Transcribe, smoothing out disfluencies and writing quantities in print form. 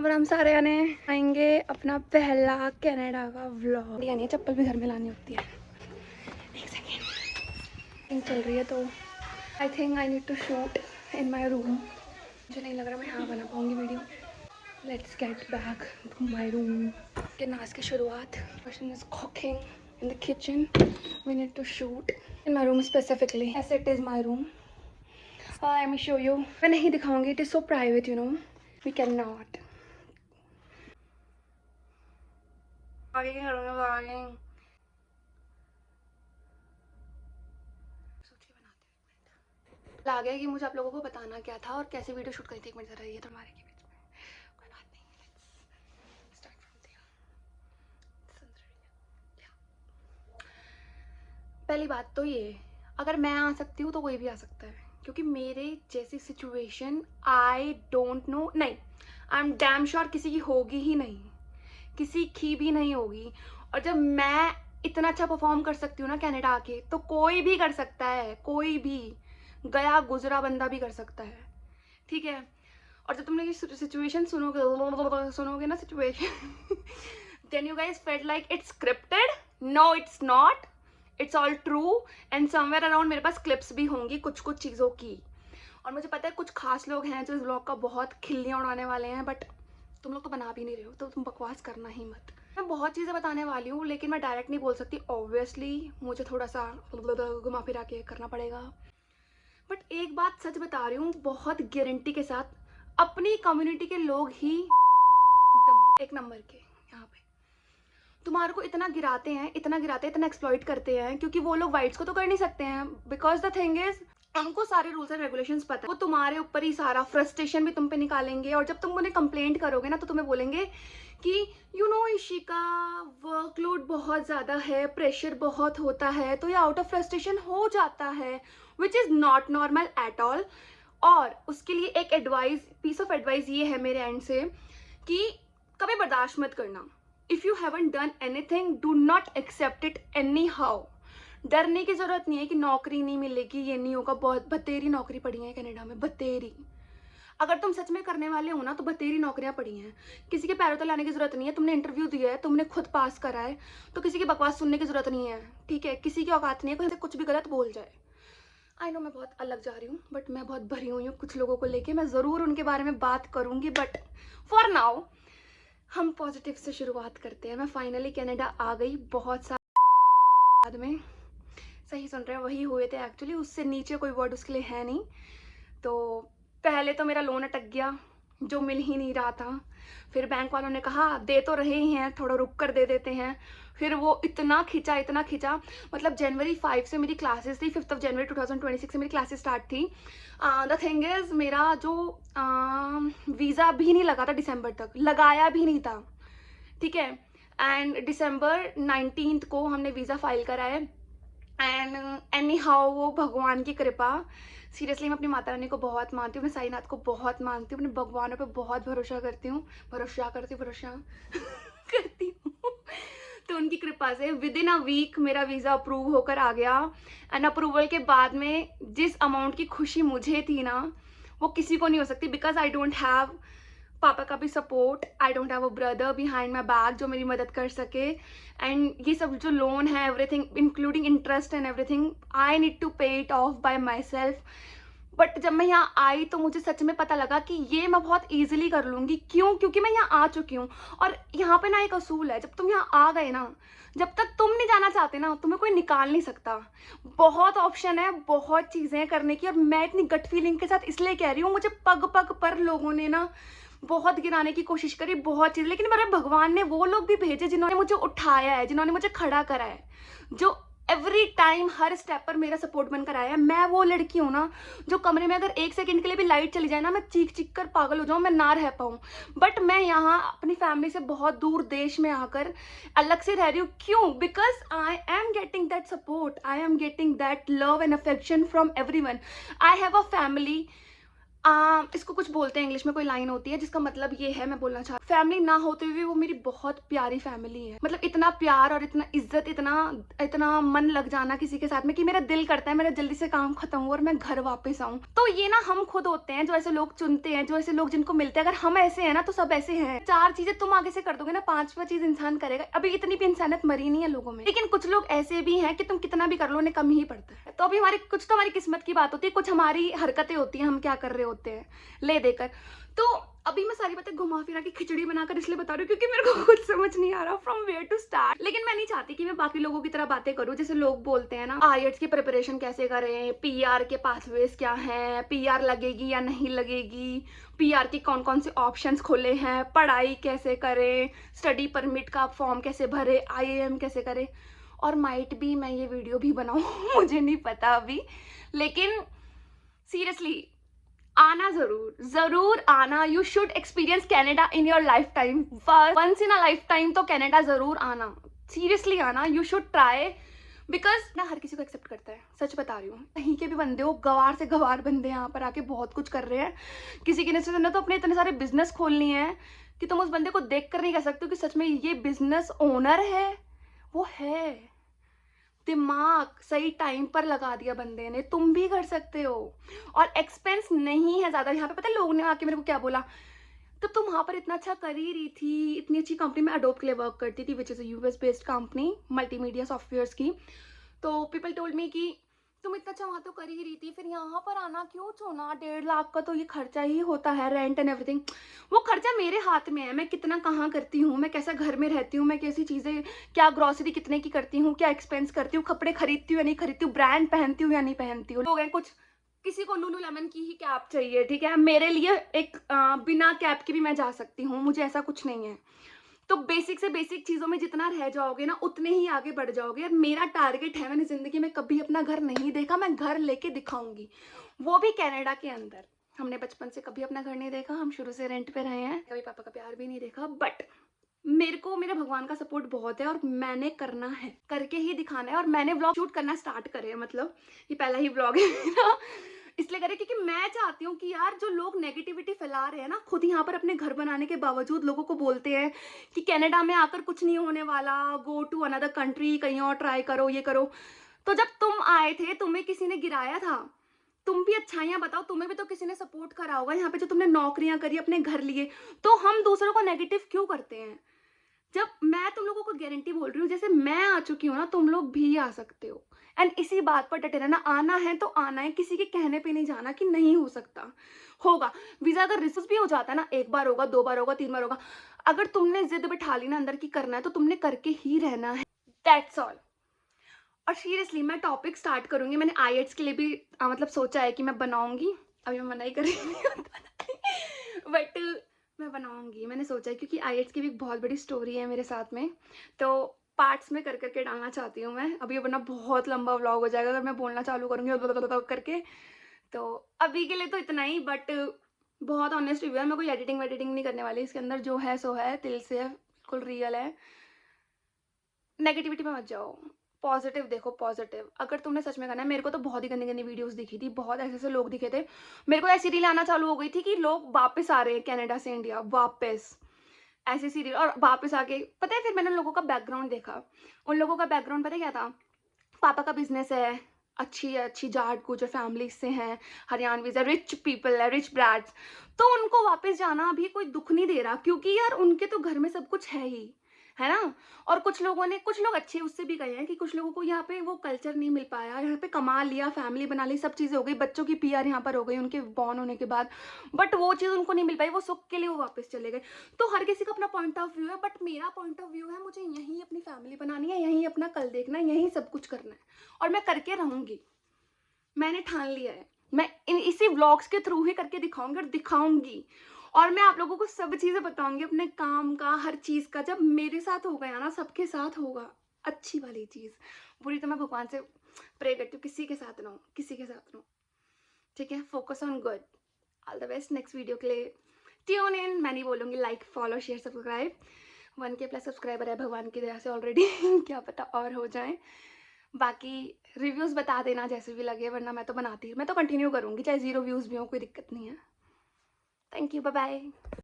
अब हम सारे आने आएंगे अपना पहला कनाडा का व्लॉग। यानी चप्पल भी घर में लानी होती है। एक सेकेंड चल रही है तो I think I need to shoot in my room. मुझे नहीं लग रहा मैं यहाँ बना पाऊँगी video. Let's get back to my room. के नाच की शुरुआत। Person is cooking in the kitchen. We need to shoot in my room specifically as it is my room. I am show you. मैं नहीं दिखाऊंगी, it is so private you know, we can not. आगे के घरों में आगे आ गया कि मुझे आप लोगों को बताना क्या था और कैसे वीडियो शूट करी थी। एक मिनट जरा, ये तो हमारे के बीच में कोई बात नहीं। Let's start from there. पहली बात तो ये, अगर मैं आ सकती हूँ तो कोई भी आ सकता है, क्योंकि मेरे जैसी सिचुएशन आई डोंट नो, नहीं आई एम डैम श्योर किसी की होगी ही नहीं, किसी की भी नहीं होगी। और जब मैं इतना अच्छा परफॉर्म कर सकती हूँ ना कनाडा आके, तो कोई भी कर सकता है, कोई भी गया गुजरा बंदा भी कर सकता है, ठीक है। और जब तुमने ये सिचुएशन सुनोगे ना situation then you guys felt like it's scripted. No it's not, it's all true. And somewhere around मेरे पास क्लिप्स भी होंगी कुछ कुछ चीज़ों की। और मुझे पता है कुछ खास लोग हैं जो इस ब्लॉग का बहुत खिल्लियाँ उड़ाने वाले हैं, बट तुम लोग तो बना भी नहीं रहे हो, तो तुम बकवास करना ही मत। मैं बहुत चीज़ें बताने वाली हूँ लेकिन मैं डायरेक्ट नहीं बोल सकती ऑब्वियसली, मुझे थोड़ा सा घुमा फिरा के करना पड़ेगा। बट एक बात सच बता रही हूँ बहुत गारंटी के साथ, अपनी कम्युनिटी के लोग ही एकदम एक नंबर के यहाँ पे तुम्हारे को इतना गिराते हैं, इतना गिराते हैं, इतना एक्सप्लॉइट करते हैं, क्योंकि वो लोग वाइट्स को तो कर नहीं सकते हैं। बिकॉज द थिंग इज उनको सारे रूल्स एंड रेगुलेशंस पता है, वो तुम्हारे ऊपर ही सारा फ्रस्ट्रेशन भी तुम पे निकालेंगे। और जब तुम उन्हें कंप्लेंट करोगे ना तो तुम्हें बोलेंगे कि यू नो इशिका वर्कलोड बहुत ज़्यादा है, प्रेशर बहुत होता है, तो ये आउट ऑफ फ्रस्ट्रेशन हो जाता है, which is not normal at all. और उसके लिए एक एडवाइस, पीस ऑफ एडवाइस ये है मेरे एंड से कि कभी बर्दाश्त मत करना। If you haven't done anything, do not accept it anyhow. डरने की जरूरत नहीं है कि नौकरी नहीं मिलेगी, ये नहीं होगा। बहुत बतेरी नौकरी पड़ी है कनाडा में, बतेरी। अगर तुम सच में करने वाले हो ना तो बतेरी नौकरियां पड़ी हैं। किसी के पैरों तले आने की जरूरत नहीं है। तुमने इंटरव्यू दिया है, तुमने खुद पास करा है, तो किसी की बकवास सुनने की जरूरत नहीं है, ठीक है। किसी की औकात नहीं है कोई कुछ भी गलत बोल जाए। आई नो मैं बहुत अलग जा रही हूँ, बट मैं बहुत भरी हुई हूँ कुछ लोगों को लेके। मैं ज़रूर उनके बारे में बात करूँगी, बट फॉर नाउ हम पॉजिटिव से शुरुआत करते हैं। मैं फाइनली कनाडा आ गई बहुत साल बाद में। सही सुन रहे हैं, वही हुए थे एक्चुअली, उससे नीचे कोई वर्ड उसके लिए है नहीं। तो पहले तो मेरा लोन अटक गया जो मिल ही नहीं रहा था। फिर बैंक वालों ने कहा दे तो रहे ही हैं, थोड़ा रुक कर दे देते हैं। फिर वो इतना खिंचा, इतना खिंचा, मतलब जनवरी 5 से मेरी क्लासेस थी, 5 जनवरी 2026 से मेरी क्लासेस स्टार्ट थी। द थिंग इज़ मेरा जो वीज़ा भी नहीं लगा था, दिसंबर तक लगाया भी नहीं था, ठीक है। एंड दिसंबर 19 को हमने वीज़ा फाइल करा है। एंड एनी हाउ वो भगवान की कृपा, सीरियसली मैं अपनी माता रानी को बहुत मानती हूँ, मैं साईनाथ को बहुत मानती हूँ, अपने भगवानों पे बहुत भरोसा करती हूँ, भरोसा करती हूँ तो उनकी कृपा से विद इन अ वीक मेरा वीज़ा अप्रूव होकर आ गया। एंड अप्रूवल के बाद में जिस अमाउंट की खुशी मुझे थी ना, वो किसी को नहीं हो सकती। बिकॉज आई डोंट हैव पापा का भी support, I don't have a brother behind my back जो मेरी मदद कर सके। एंड ये सब जो लोन है, everything including interest and everything, I need to pay it off by myself. But जब मैं यहाँ आई तो मुझे सच में पता लगा कि ये मैं बहुत ईजिली कर लूँगी। क्यों? क्योंकि मैं यहाँ आ चुकी हूँ। और यहाँ पे ना एक असूल है, जब तुम यहाँ आ गए ना, जब तक तुम नहीं जाना चाहते ना, तुम्हें कोई निकाल नहीं सकता। बहुत ऑप्शन है, बहुत चीज़ें करने की। और मैं इतनी गट फीलिंग के साथ इसलिए कह रही हूँ, मुझे पग पग पर लोगों ने ना बहुत गिराने की कोशिश करी, बहुत चीज़, लेकिन मेरे भगवान ने वो लोग भी भेजे जिन्होंने मुझे उठाया है, जिन्होंने मुझे खड़ा करा है, जो एवरी टाइम हर स्टेप पर मेरा सपोर्ट बनकर आया है। मैं वो लड़की हूँ ना जो कमरे में अगर एक सेकंड के लिए भी लाइट चली जाए ना, मैं चीख चीख कर पागल हो जाऊँ, मैं ना रह पाऊँ। बट मैं यहाँ अपनी फैमिली से बहुत दूर देश में आकर अलग से रह रही हूँ। क्यों? Because I am getting that support, I am getting that love and affection from every one. I have a family, इसको कुछ बोलते हैं, इंग्लिश में कोई लाइन होती है जिसका मतलब ये है, मैं बोलना चाह फैमिली ना होते हुए वो मेरी बहुत प्यारी फैमिली है। मतलब इतना प्यार और इतना इज्जत, इतना इतना मन लग जाना किसी के साथ में कि मेरा दिल करता है मेरा जल्दी से काम खत्म हो और मैं घर वापस आऊं। तो ये ना हम खुद होते हैं जो ऐसे लोग चुनते हैं, जो ऐसे लोग जिनको मिलते हैं। अगर हम ऐसे हैं ना तो सब ऐसे हैं। 4 चीजें तुम आगे से कर दोगे ना, 5वां चीज इंसान करेगा। अभी इतनी भी इंसानियत मरी नहीं है लोगों में, लेकिन कुछ लोग ऐसे भी हैं कि तुम कितना भी कर लो उन्हें कम ही पड़ता है। तो अभी हमारी कुछ तो हमारी किस्मत की बात होती है, कुछ हमारी हरकतें होती हैं, हम क्या कर रहे होते हैं ले देकर। तो अभी मैं सारी बातें घुमा फिरा के खिचड़ी बनाकर इसलिए बता रही हूँ क्योंकि मेरे को कुछ समझ नहीं आ रहा फ्रॉम वेयर टू स्टार्ट। लेकिन मैं नहीं चाहती कि मैं बाकी लोगों की तरह बातें करूँ। जैसे लोग बोलते हैं ना आईएलटीएस की प्रिपरेशन कैसे करें, पीआर के पाथवेज क्या हैं, पीआर लगेगी या नहीं लगेगी, पीआर के कौन कौन से ऑप्शंस खुले हैं, पढ़ाई कैसे करें, स्टडी परमिट का फॉर्म कैसे भरे, आईएएम कैसे करें। और माइट भी मैं ये वीडियो भी बनाऊँ मुझे नहीं पता अभी, लेकिन सीरियसली आना जरूर आना। You should experience Canada in your lifetime, once in a lifetime. तो कैनेडा जरूर आना, सीरियसली आना, यू शुड ट्राई। बिकॉज ना हर किसी को एक्सेप्ट करता है, सच बता रही हूँ। कहीं के भी बंदे हो, गवार से गवार बंदे यहाँ पर आके बहुत कुछ कर रहे हैं। किसी की ने तो अपने इतने सारे बिजनेस खोलनी है कि तुम उस बंदे को देख कर नहीं कह सकते हो कि सच में ये बिजनेस ओनर है। वो है, दिमाग सही टाइम पर लगा दिया बंदे ने। तुम भी कर सकते हो और एक्सपेंस नहीं है ज्यादा। यहाँ पे पता है लोगों ने आके मेरे को क्या बोला, तो तुम वहां पर इतना अच्छा कर ही रही थी, इतनी अच्छी कंपनी में अडोब के लिए वर्क करती थी, which is US based company multimedia softwares की। तो पीपल टोल्ड मी कि तुम इतना अच्छा वहां तो कर ही रही थी, फिर यहाँ पर आना क्यों चुना? 1.5 लाख का तो ये खर्चा ही होता है, रेंट एंड एवरीथिंग। वो खर्चा मेरे हाथ में है, मैं कितना कहाँ करती हूँ, मैं कैसा घर में रहती हूँ, मैं कैसी चीजें, क्या ग्रोसरी कितने की करती हूँ, क्या एक्सपेंस करती हूँ, कपड़े खरीदती हूँ या नहीं खरीदती हूँ, ब्रांड पहनती हूँ या नहीं पहनती हूँ। लोग हैं कुछ, किसी को लुलू लेमन की ही कैप चाहिए, ठीक है, मेरे लिए एक बिना कैप की भी मैं जा सकती हूँ, मुझे ऐसा कुछ नहीं है। तो बेसिक से बेसिक चीजों में जितना रह जाओगे ना उतने ही आगे बढ़ जाओगे। और मेरा टारगेट है, मैंने जिंदगी में कभी अपना घर नहीं देखा, मैं घर लेके दिखाऊंगी, वो भी कनाडा के अंदर। हमने बचपन से कभी अपना घर नहीं देखा, हम शुरू से रेंट पे रहे हैं, कभी पापा का प्यार भी नहीं देखा। बट मेरे को मेरे भगवान का सपोर्ट बहुत है और मैंने करना है, करके ही दिखाना है। और मैंने व्लॉग शूट करना स्टार्ट करे, मतलब ये पहला ही व्लॉग है मेरा, इसलिए करे क्योंकि मैं चाहती हूँ कि यार जो लोग नेगेटिविटी फैला रहे हैं ना, खुद यहाँ पर अपने घर बनाने के बावजूद लोगों को बोलते हैं कि कनाडा में आकर कुछ नहीं होने वाला, गो टू अनदर कंट्री, कहीं और ट्राई करो, ये करो। तो जब तुम आए थे तुम्हें किसी ने गिराया था? तुम भी अच्छाइयां बताओ, तुम्हें भी तो किसी ने सपोर्ट करा होगा यहाँ पे, जो तुमने नौकरियां करी, अपने घर लिए। तो हम दूसरों को नेगेटिव क्यों करते हैं? जब मैं तुम लोगों को गारंटी बोल रही हूँ, जैसे मैं आ चुकी हूँ ना, तुम लोग भी आ सकते हो। एंड इसी बात पर डटे रहना, आना है तो आना है, किसी के कहने पे नहीं जाना कि नहीं हो सकता, होगा। वीजा अगर रिफ्यूज भी हो जाता है ना, 1 बार होगा, 2 बार होगा, 3 बार होगा, अगर तुमने जिद बिठा ली ना अंदर की करना है तो तुमने करके ही रहना है, दैट्स ऑल। और सीरियसली मैं टॉपिक स्टार्ट करूंगी, मैंने आईएल्टीएस के लिए भी मतलब सोचा है कि मैं बनाऊंगी। अभी मैं मना ही कर रही हूँ बट मैं बनाऊंगी, मैंने सोचा है, क्योंकि आईएल्टीएस की भी एक बहुत बड़ी स्टोरी है मेरे साथ में। तो पार्ट्स में कर करके डालना चाहती हूँ मैं। अभी वरना बहुत लंबा व्लॉग हो जाएगा अगर मैं बोलना चालू करूँगी करके। तो अभी के लिए तो इतना ही, बट बहुत ऑनेस्ट रिव्यू है, मैं कोई एडिटिंग वेडिटिंग नहीं करने वाली इसके अंदर, जो है सो है, दिल से है, बिल्कुल रियल है। नेगेटिविटी में मत जाओ, पॉजिटिव देखो, पॉजिटिव। अगर तुमने सच में करना है, मेरे को तो बहुत ही गंदी गंदी वीडियोस दिखी थी, बहुत ऐसे ऐसे लोग दिखे थे, मेरे को ऐसी रील आना चालू हो गई थी कि लोग वापस आ रहे हैं कनाडा से इंडिया, वापस ऐसी सीरियल। और वापस आके पता है फिर मैंने उन लोगों का बैकग्राउंड देखा। उन लोगों का बैकग्राउंड पता है क्या था? पापा का बिजनेस है, अच्छी अच्छी जाट गुजर फैमिली से हैं, हरियाणवीज है, रिच पीपल है, रिच ब्रैड्स। तो उनको वापस जाना अभी कोई दुख नहीं दे रहा, क्योंकि यार उनके तो घर में सब कुछ है ही, है ना। और कुछ लोगों ने, कुछ लोग अच्छे उससे भी गए हैं कि कुछ लोगों को यहाँ पे वो कल्चर नहीं मिल पाया, यहाँ पे कमा लिया, फैमिली बना ली, सब चीज़ें हो गई, बच्चों की पीआर यहाँ पर हो गई उनके बॉर्न होने के बाद, बट वो चीज़ उनको नहीं मिल पाई, वो सुख के लिए वो वापस चले गए। तो हर किसी का अपना पॉइंट ऑफ व्यू है, बट मेरा पॉइंट ऑफ व्यू है, मुझे यहीं अपनी फैमिली बनानी है, यहीं अपना कल देखना है, यहीं सब कुछ करना है, और मैं करके रहूंगी। मैंने ठान लिया है, मैं इसी व्लॉग्स के थ्रू ही करके दिखाऊंगी और दिखाऊंगी। और मैं आप लोगों को सब चीजें बताऊंगी, अपने काम का, हर चीज का। जब मेरे साथ हो गया ना, सबके साथ होगा, अच्छी वाली चीज। बुरी तो मैं भगवान से प्रे करती हूँ किसी के साथ ना हो, किसी के साथ ना हो, ठीक है। Focus on good. All the best next video के लिए। ट्यून इन, मैं नहीं बोलूंगी like, follow, share, subscribe. 1K+ subscriber है भगवान की दया से ऑलरेडी क्या पता और हो जाए। बाकी रिव्यूज़ बता देना जैसे भी लगे, वरना मैं तो बनाती हूँ, मैं तो कंटिन्यू करूँगी चाहे 0 व्यूज़ भी हो, कोई दिक्कत नहीं है। Thank you, bye bye.